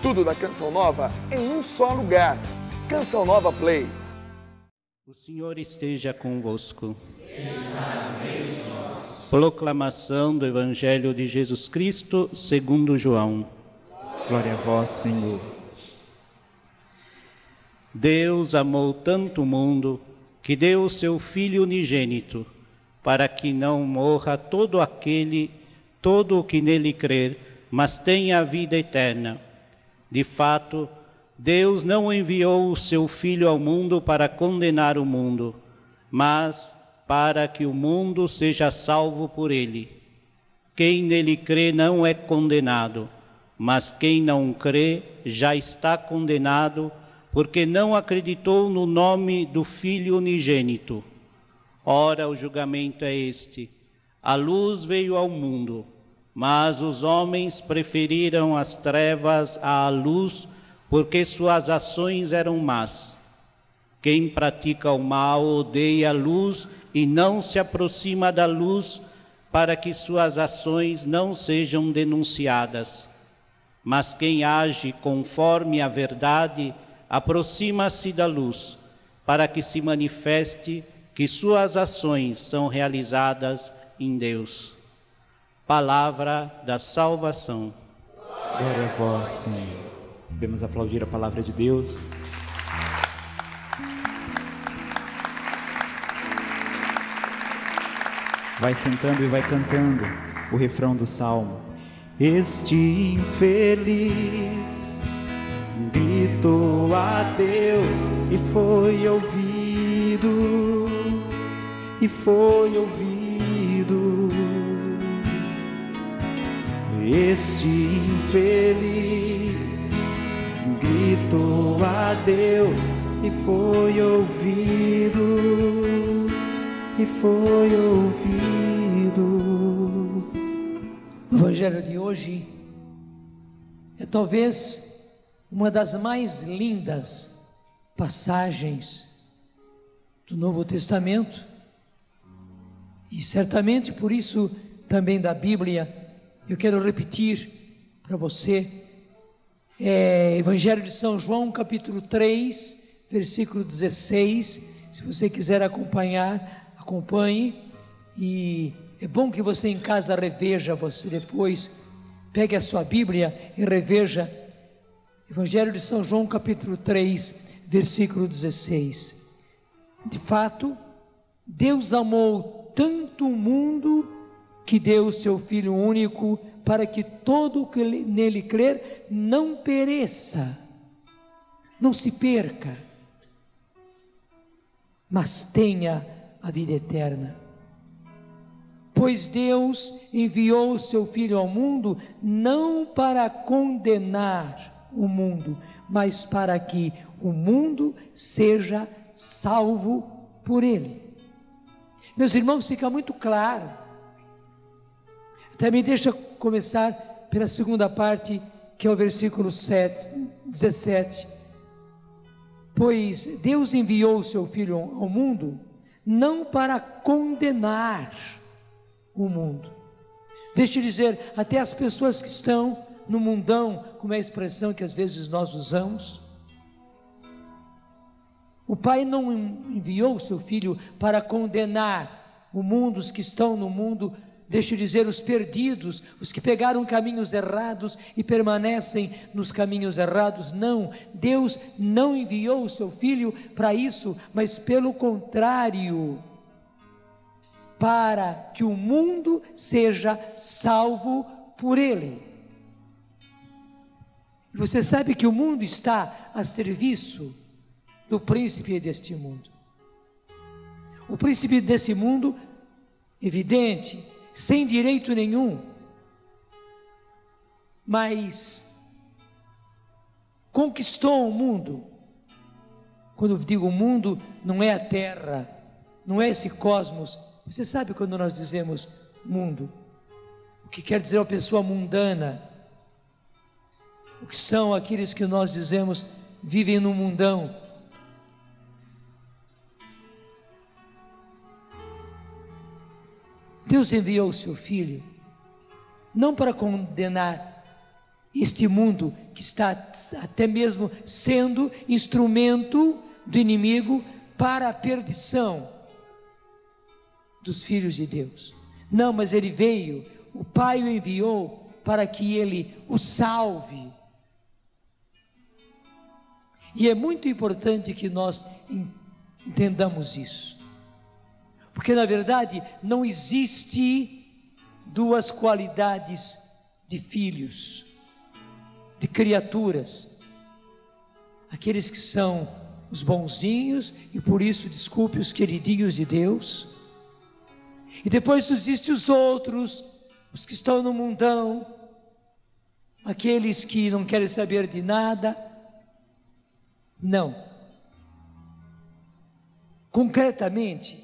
Tudo da Canção Nova em um só lugar. Canção Nova Play. O Senhor esteja convosco. Proclamação do Evangelho de Jesus Cristo segundo João. Glória a vós, Senhor. Deus amou tanto o mundo que deu o seu Filho unigênito, para que não morra todo o que nele crer, mas tenha a vida eterna. De fato, Deus não enviou o seu Filho ao mundo para condenar o mundo, mas para que o mundo seja salvo por ele. Quem nele crê não é condenado, mas quem não crê já está condenado, porque não acreditou no nome do Filho unigênito. Ora, o julgamento é este: a luz veio ao mundo, mas os homens preferiram as trevas à luz, porque suas ações eram más. Quem pratica o mal odeia a luz e não se aproxima da luz, para que suas ações não sejam denunciadas. Mas quem age conforme a verdade aproxima-se da luz, para que se manifeste que suas ações são realizadas em Deus. Palavra da salvação. Glória a vós, Senhor. Podemos aplaudir a palavra de Deus. Vai sentando e vai cantando o refrão do Salmo. Este infeliz gritou a Deus e foi ouvido, e foi ouvido. Este infeliz gritou a Deus e foi ouvido, e foi ouvido. O Evangelho de hoje é talvez uma das mais lindas passagens do Novo Testamento e certamente por isso também da Bíblia. Eu quero repetir para você, Evangelho de São João, capítulo 3, versículo 16, se você quiser acompanhar, acompanhe, e é bom que você em casa reveja, você depois pegue a sua Bíblia e reveja, Evangelho de São João, capítulo 3, versículo 16. De fato, Deus amou tanto o mundo que deu o seu Filho único, para que todo o que nele crer não pereça, não se perca, mas tenha a vida eterna. Pois Deus enviou o seu Filho ao mundo, não para condenar o mundo, mas para que o mundo seja salvo por ele. Meus irmãos, fica muito claro. Também deixa começar pela segunda parte, que é o versículo 17. Pois Deus enviou o seu Filho ao mundo, não para condenar o mundo. Deixa eu dizer, até as pessoas que estão no mundão, como é a expressão que às vezes nós usamos, o Pai não enviou o seu Filho para condenar o mundo, os que estão no mundo. Deixa eu dizer, os perdidos, os que pegaram caminhos errados e permanecem nos caminhos errados. Não, Deus não enviou o seu Filho para isso, mas pelo contrário, para que o mundo seja salvo por ele. Você sabe que o mundo está a serviço do príncipe deste mundo. O príncipe desse mundo, evidente, sem direito nenhum, mas conquistou o mundo. Quando eu digo o mundo, não é a terra, não é esse cosmos. Você sabe quando nós dizemos mundo, o que quer dizer uma pessoa mundana, o que são aqueles que nós dizemos vivem no mundão. Deus enviou o seu Filho, não para condenar este mundo que está até mesmo sendo instrumento do inimigo para a perdição dos filhos de Deus. Não, mas ele veio, o Pai o enviou para que ele o salve. E é muito importante que nós entendamos isso, porque na verdade não existe duas qualidades de filhos, de criaturas: aqueles que são os bonzinhos e por isso, desculpe, os queridinhos de Deus, e depois existem os outros, os que estão no mundão, aqueles que não querem saber de nada. Não. Concretamente,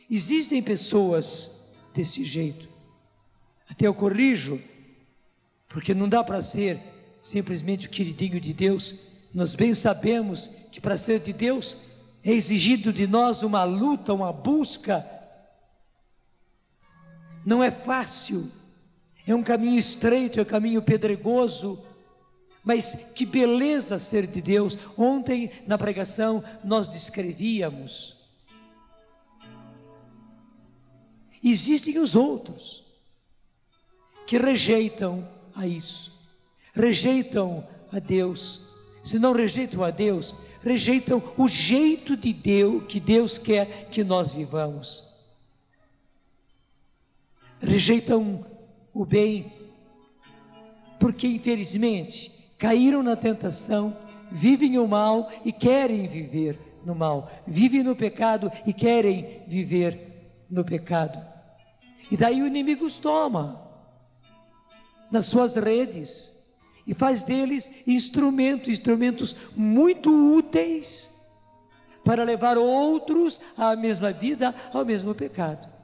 existem pessoas desse jeito. Até eu corrijo, porque não dá para ser simplesmente o queridinho de Deus. Nós bem sabemos que para ser de Deus é exigido de nós uma luta, uma busca. Não é fácil, é um caminho estreito, é um caminho pedregoso, mas que beleza ser de Deus. Ontem na pregação nós descrevíamos. Existem os outros que rejeitam a isso, rejeitam a Deus. Se não rejeitam a Deus, rejeitam o jeito de Deus que Deus quer que nós vivamos. Rejeitam o bem, porque infelizmente caíram na tentação, vivem o mal e querem viver no mal, vivem no pecado e querem viver no pecado. E daí o inimigo os toma nas suas redes e faz deles instrumentos muito úteis para levar outros à mesma vida, ao mesmo pecado.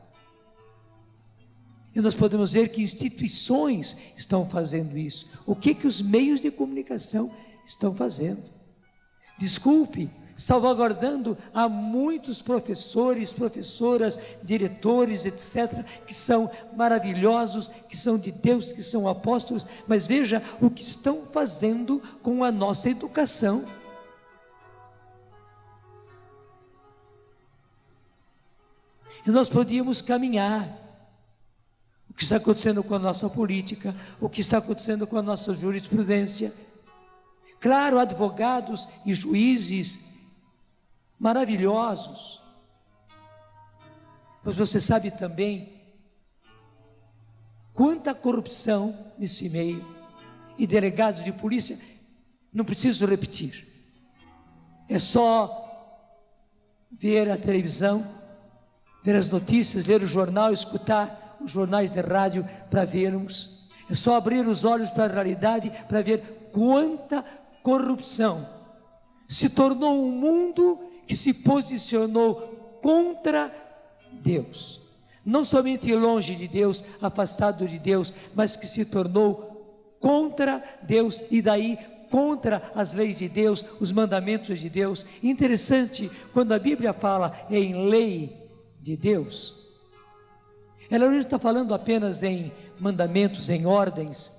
E nós podemos ver que instituições estão fazendo isso. O que os meios de comunicação estão fazendo? Desculpe, salvaguardando a muitos professores, professoras, diretores, etc., que são maravilhosos, que são de Deus, que são apóstolos, mas veja o que estão fazendo com a nossa educação. E nós podíamos caminhar. O que está acontecendo com a nossa política, o que está acontecendo com a nossa jurisprudência. Claro, advogados e juízes maravilhosos, mas você sabe também quanta corrupção nesse meio, e delegados de polícia, não preciso repetir, é só ver a televisão, ver as notícias, ler o jornal, escutar os jornais de rádio para vermos. É só abrir os olhos para a realidade para ver quanta corrupção. Se tornou um mundo que se posicionou contra Deus, não somente longe de Deus, afastado de Deus, mas que se tornou contra Deus e daí contra as leis de Deus, os mandamentos de Deus. Interessante, quando a Bíblia fala em lei de Deus, ela não está falando apenas em mandamentos, em ordens,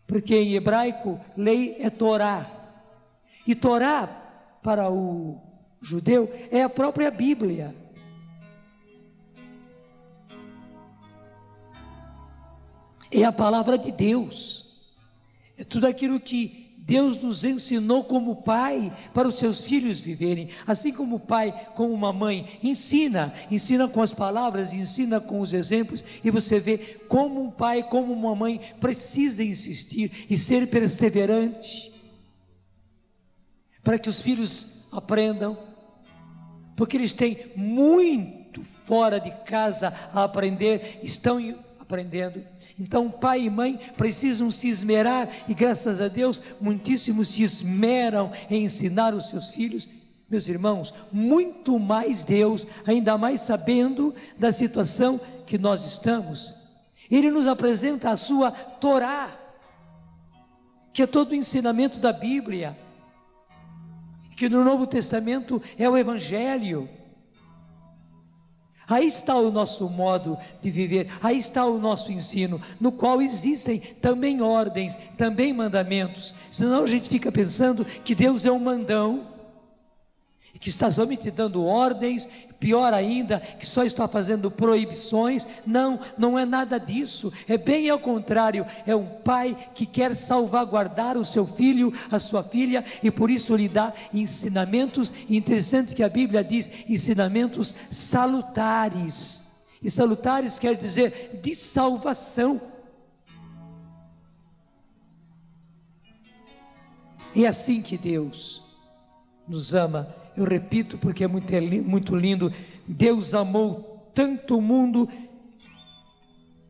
porque em hebraico lei é Torá, e Torá para o judeu é a própria Bíblia. É a palavra de Deus, é tudo aquilo que Deus nos ensinou como pai para os seus filhos viverem. Assim como o pai, como uma mãe ensina com as palavras, ensina com os exemplos, e você vê como um pai, como uma mãe precisa insistir e ser perseverante para que os filhos aprendam, porque eles têm muito fora de casa a aprender, estão aprendendo. Então pai e mãe precisam se esmerar, e graças a Deus muitíssimos se esmeram em ensinar os seus filhos. Meus irmãos, muito mais Deus, ainda mais sabendo da situação que nós estamos, Ele nos apresenta a sua Torá, que é todo o ensinamento da Bíblia, que no Novo Testamento é o Evangelho. Aí está o nosso modo de viver, aí está o nosso ensino, no qual existem também ordens, também mandamentos. Senão a gente fica pensando que Deus é um mandão, que está somente dando ordens, pior ainda, que só está fazendo proibições. Não, não é nada disso, é bem ao contrário. É um pai que quer salvaguardar o seu filho, a sua filha, e por isso lhe dá ensinamentos. Interessante que a Bíblia diz ensinamentos salutares, e salutares quer dizer de salvação. É assim que Deus nos ama. Eu repito porque é muito lindo. Deus amou tanto o mundo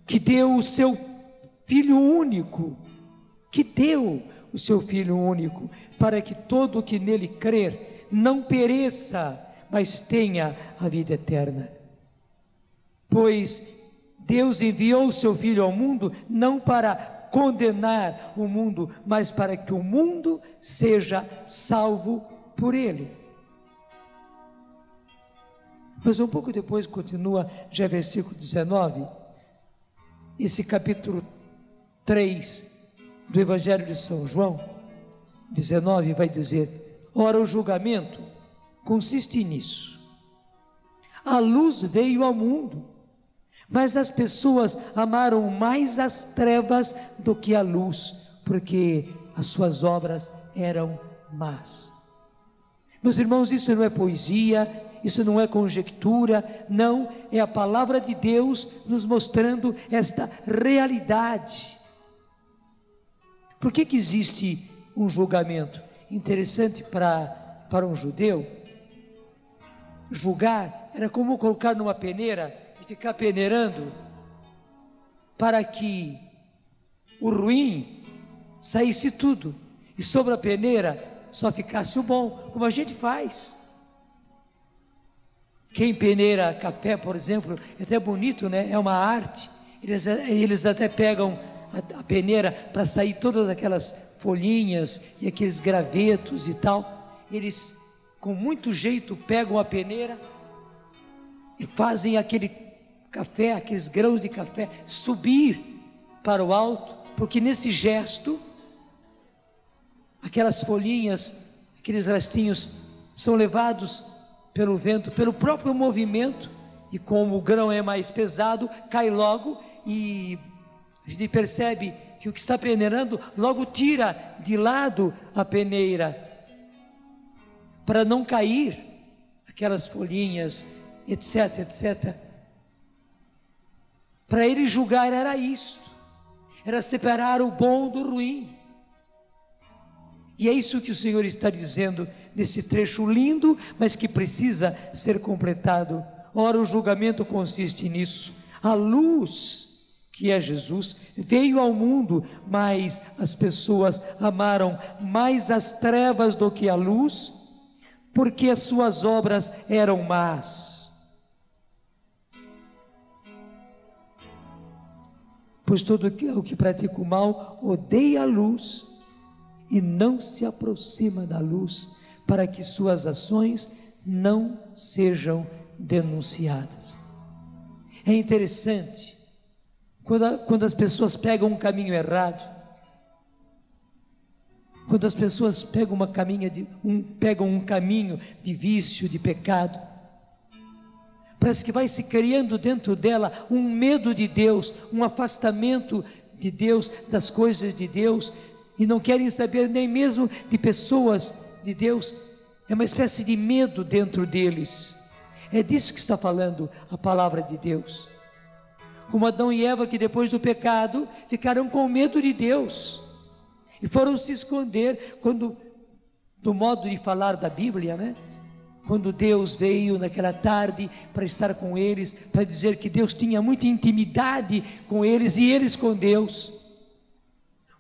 que deu o seu Filho único, para que todo o que nele crer não pereça, mas tenha a vida eterna. Pois Deus enviou o seu Filho ao mundo não para condenar o mundo, mas para que o mundo seja salvo por ele. Mas um pouco depois continua, já versículo 19, esse capítulo 3 do Evangelho de São João, 19, vai dizer: ora, o julgamento consiste nisso. A luz veio ao mundo, mas as pessoas amaram mais as trevas do que a luz, porque as suas obras eram más. Meus irmãos, isso não é poesia, isso não é conjectura, não, é a palavra de Deus nos mostrando esta realidade. Por que existe um julgamento? Interessante para um judeu, julgar era como colocar numa peneira e ficar peneirando para que o ruim saísse tudo e sobre a peneira só ficasse o bom, como a gente faz. Quem peneira café, por exemplo, é até bonito, né? É uma arte. Eles até pegam a peneira para sair todas aquelas folhinhas e aqueles gravetos e tal. Eles, com muito jeito, pegam a peneira e fazem aquele café, aqueles grãos de café subir para o alto, porque nesse gesto, aquelas folhinhas, aqueles restinhos são levados pelo vento, pelo próprio movimento, e como o grão é mais pesado, cai logo, e a gente percebe que o que está peneirando logo tira de lado a peneira, para não cair aquelas folhinhas, etc, etc. Para ele julgar era isto, era separar o bom do ruim. E é isso que o Senhor está dizendo nesse trecho lindo, mas que precisa ser completado. Ora, o julgamento consiste nisso. A luz, que é Jesus, veio ao mundo, mas as pessoas amaram mais as trevas do que a luz, porque as suas obras eram más. Pois todo o que pratica o mal odeia a luz e não se aproxima da luz, para que suas ações não sejam denunciadas. É interessante, quando as pessoas pegam um caminho errado, quando as pessoas pegam um caminho de vício, de pecado, parece que vai se criando dentro dela um medo de Deus, um afastamento de Deus, das coisas de Deus, e não querem saber nem mesmo de pessoas de Deus. É uma espécie de medo dentro deles. É disso que está falando a palavra de Deus. Como Adão e Eva, que depois do pecado ficaram com medo de Deus e foram se esconder, do modo de falar da Bíblia, né? Quando Deus veio naquela tarde para estar com eles, para dizer que Deus tinha muita intimidade com eles e eles com Deus.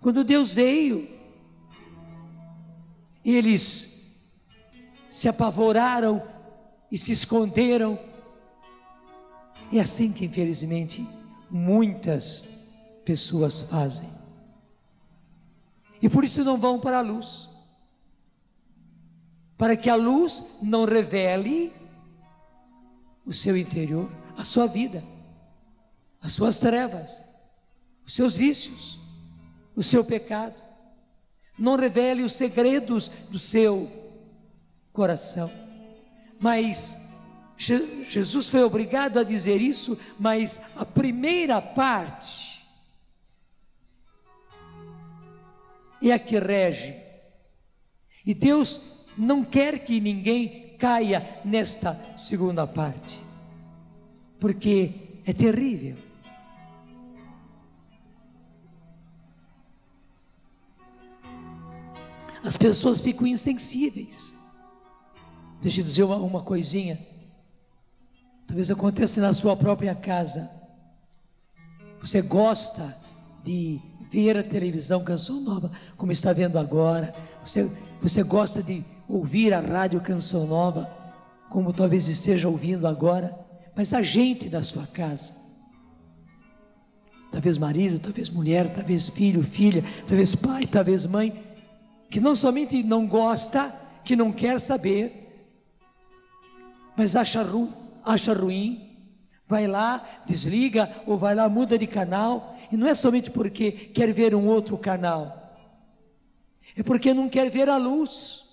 Quando Deus veio, eles se apavoraram e se esconderam. É assim que, infelizmente, muitas pessoas fazem. E por isso não vão para a luz, para que a luz não revele o seu interior. a sua vida, as suas trevas, os seus vícios, o seu pecado. Não revele os segredos do seu coração. Mas Jesus foi obrigado a dizer isso, mas a primeira parte é a que rege. E Deus não quer que ninguém caia nesta segunda parte, porque é terrível. As pessoas ficam insensíveis. Deixa eu dizer uma coisinha. Talvez aconteça na sua própria casa. Você gosta de ver a televisão Canção Nova, como está vendo agora. Você gosta de ouvir a rádio Canção Nova, como talvez esteja ouvindo agora. Mas a gente da sua casa, talvez marido, talvez mulher, talvez filho, filha, talvez pai, talvez mãe, que não somente não gosta, que não quer saber, mas acha ruim, vai lá, desliga, ou vai lá, muda de canal, e não é somente porque quer ver um outro canal, é porque não quer ver a luz.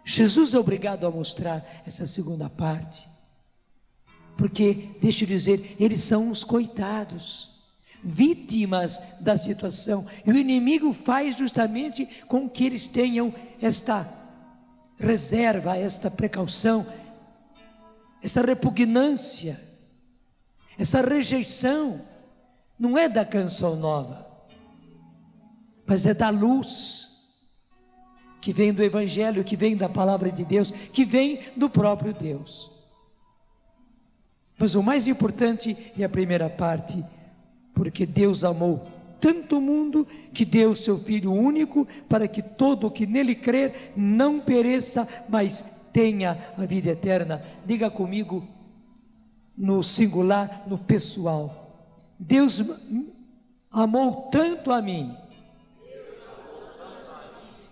Jesus é obrigado a mostrar essa segunda parte, porque, deixa eu dizer, eles são os coitados, vítimas da situação, e o inimigo faz justamente com que eles tenham esta reserva, esta precaução, essa repugnância, essa rejeição. Não é da Canção Nova, mas é da luz que vem do Evangelho, que vem da palavra de Deus, que vem do próprio Deus. Mas o mais importante é a primeira parte, porque Deus amou tanto o mundo que deu o seu Filho único, para que todo o que nele crer não pereça, mas tenha a vida eterna. Diga comigo no singular, no pessoal: Deus amou tanto a mim,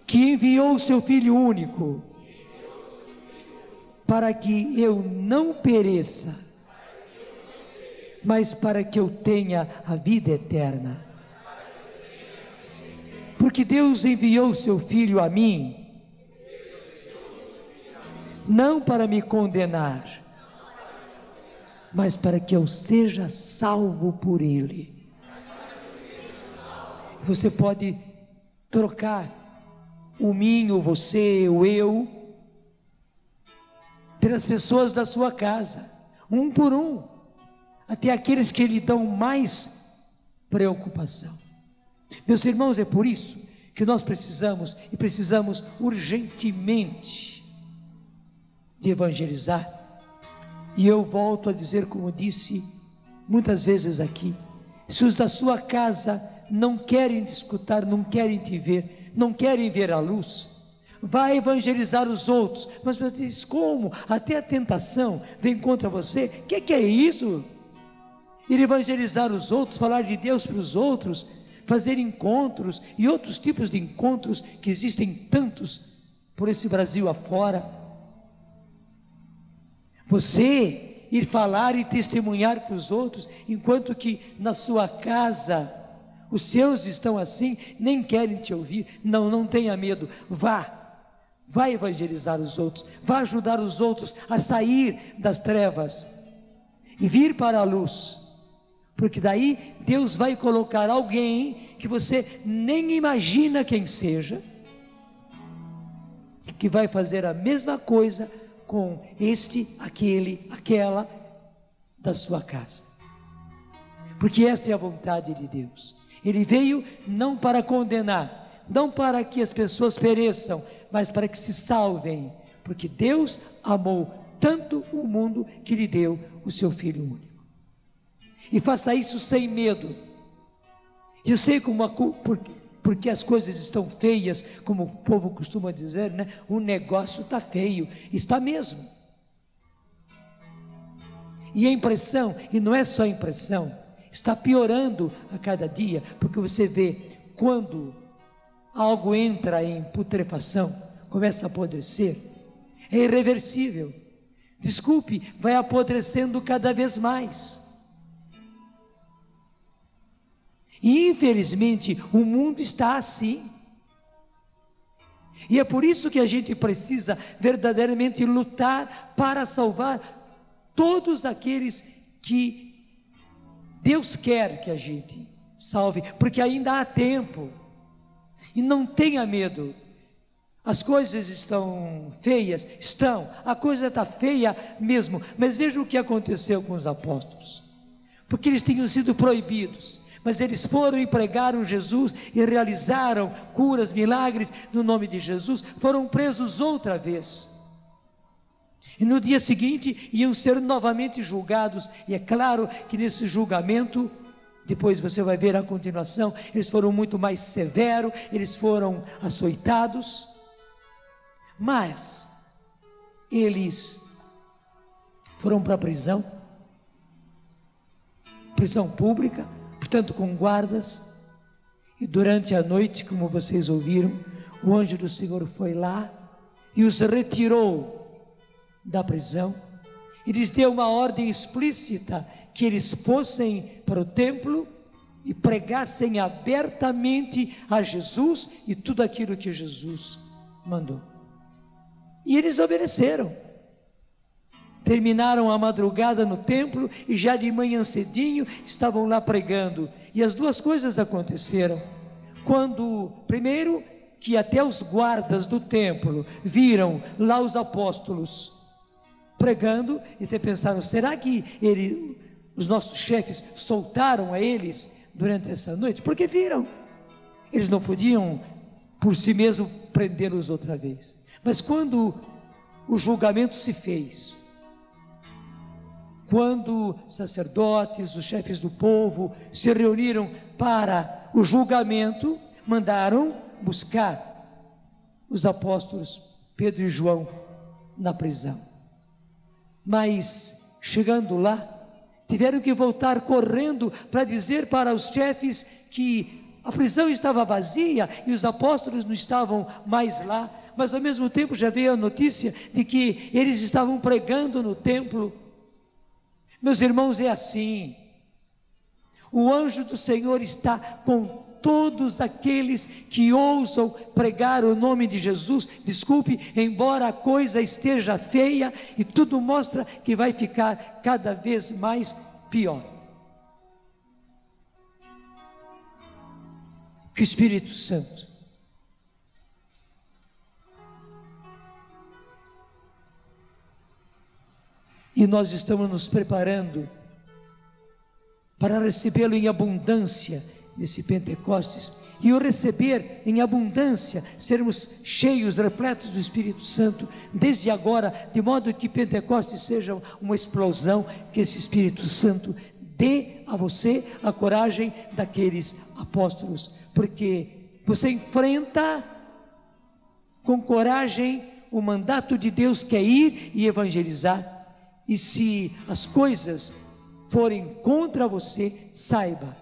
que enviou o seu Filho único, para que eu não pereça, mas para que eu tenha a vida eterna. Porque Deus enviou o seu Filho a mim, não para me condenar, mas para que eu seja salvo por Ele. Você pode trocar o mim, o você, o eu, pelas pessoas da sua casa, um por um, até aqueles que lhe dão mais preocupação. Meus irmãos, é por isso que nós precisamos urgentemente de evangelizar. E eu volto a dizer, como disse muitas vezes aqui: se os da sua casa não querem te escutar, não querem te ver, não querem ver a luz, vai evangelizar os outros. Mas você diz: como? Até a tentação vem contra você? O que é isso? Ir evangelizar os outros, falar de Deus para os outros, fazer encontros e outros tipos de encontros que existem tantos por esse Brasil afora. Você ir falar e testemunhar para os outros, enquanto que na sua casa os seus estão assim, nem querem te ouvir. Não tenha medo, vá evangelizar os outros, vá ajudar os outros a sair das trevas e vir para a luz, porque daí Deus vai colocar alguém que você nem imagina quem seja, que vai fazer a mesma coisa com este, aquele, aquela da sua casa, porque essa é a vontade de Deus. Ele veio não para condenar, não para que as pessoas pereçam, mas para que se salvem, porque Deus amou tanto o mundo que lhe deu o seu Filho único. E faça isso sem medo. Eu sei porque as coisas estão feias, como o povo costuma dizer, né? O negócio está feio, está mesmo. E a impressão, e não é só a impressão, está piorando a cada dia, porque você vê, quando algo entra em putrefação, começa a apodrecer, é irreversível. Desculpe, vai apodrecendo cada vez mais. E infelizmente o mundo está assim. E é por isso que a gente precisa verdadeiramente lutar para salvar todos aqueles que Deus quer que a gente salve, porque ainda há tempo. E não tenha medo. As coisas estão feias? Estão. A coisa está feia mesmo. Mas veja o que aconteceu com os apóstolos. Porque eles tinham sido proibidos, mas eles foram e pregaram Jesus e realizaram curas, milagres no nome de Jesus. Foram presos outra vez. E no dia seguinte iam ser novamente julgados. E é claro que nesse julgamento, depois você vai ver a continuação, eles foram muito mais severos, eles foram açoitados. Mas eles foram para a prisão pública, portanto com guardas, e durante a noite, como vocês ouviram, o anjo do Senhor foi lá e os retirou da prisão e lhes deu uma ordem explícita que eles fossem para o templo e pregassem abertamente a Jesus e tudo aquilo que Jesus mandou. E eles obedeceram. Terminaram a madrugada no templo e já de manhã cedinho estavam lá pregando. E as duas coisas aconteceram. Quando, primeiro, que até os guardas do templo viram lá os apóstolos pregando e até pensaram: será que os nossos chefes soltaram a eles durante essa noite? Porque viram. Eles não podiam por si mesmos prendê-los outra vez. Mas quando o julgamento se fez, quando sacerdotes, os chefes do povo se reuniram para o julgamento, mandaram buscar os apóstolos Pedro e João na prisão. Mas chegando lá, tiveram que voltar correndo para dizer para os chefes que a prisão estava vazia e os apóstolos não estavam mais lá. Mas ao mesmo tempo já veio a notícia de que eles estavam pregando no templo. Meus irmãos, é assim. O anjo do Senhor está com todos aqueles que ousam pregar o nome de Jesus. Desculpe, embora a coisa esteja feia e tudo mostra que vai ficar cada vez mais pior. Que o Espírito Santo e nós estamos nos preparando para recebê-lo em abundância nesse Pentecostes, e o receber em abundância, sermos cheios, repletos do Espírito Santo desde agora, de modo que Pentecostes seja uma explosão, que esse Espírito Santo dê a você a coragem daqueles apóstolos, porque você enfrenta com coragem o mandato de Deus, que é ir e evangelizar. E se as coisas forem contra você, saiba,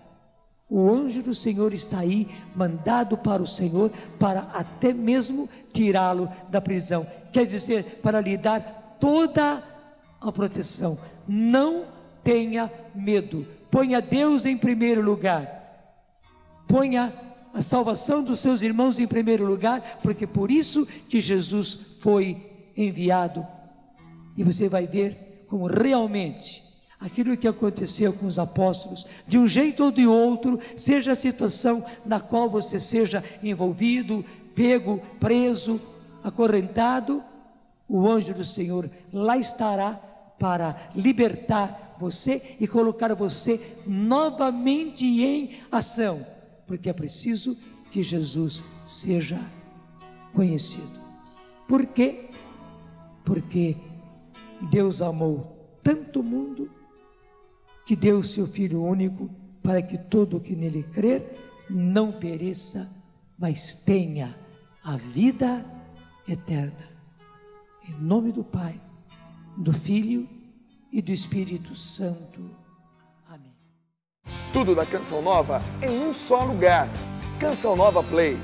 o anjo do Senhor está aí, mandado para o Senhor, para até mesmo tirá-lo da prisão. Quer dizer, para lhe dar toda a proteção. Não tenha medo. Ponha Deus em primeiro lugar. Ponha a salvação dos seus irmãos em primeiro lugar, porque por isso que Jesus foi enviado. E você vai ver como realmente aquilo que aconteceu com os apóstolos, de um jeito ou de outro, seja a situação na qual você seja envolvido, pego, preso, acorrentado, o anjo do Senhor lá estará para libertar você e colocar você novamente em ação, porque é preciso que Jesus seja conhecido. Por quê? Porque Deus amou tanto o mundo que deu o seu Filho único, para que todo o que nele crer não pereça, mas tenha a vida eterna. Em nome do Pai, do Filho e do Espírito Santo. Amém. Tudo da Canção Nova em um só lugar. Canção Nova Play.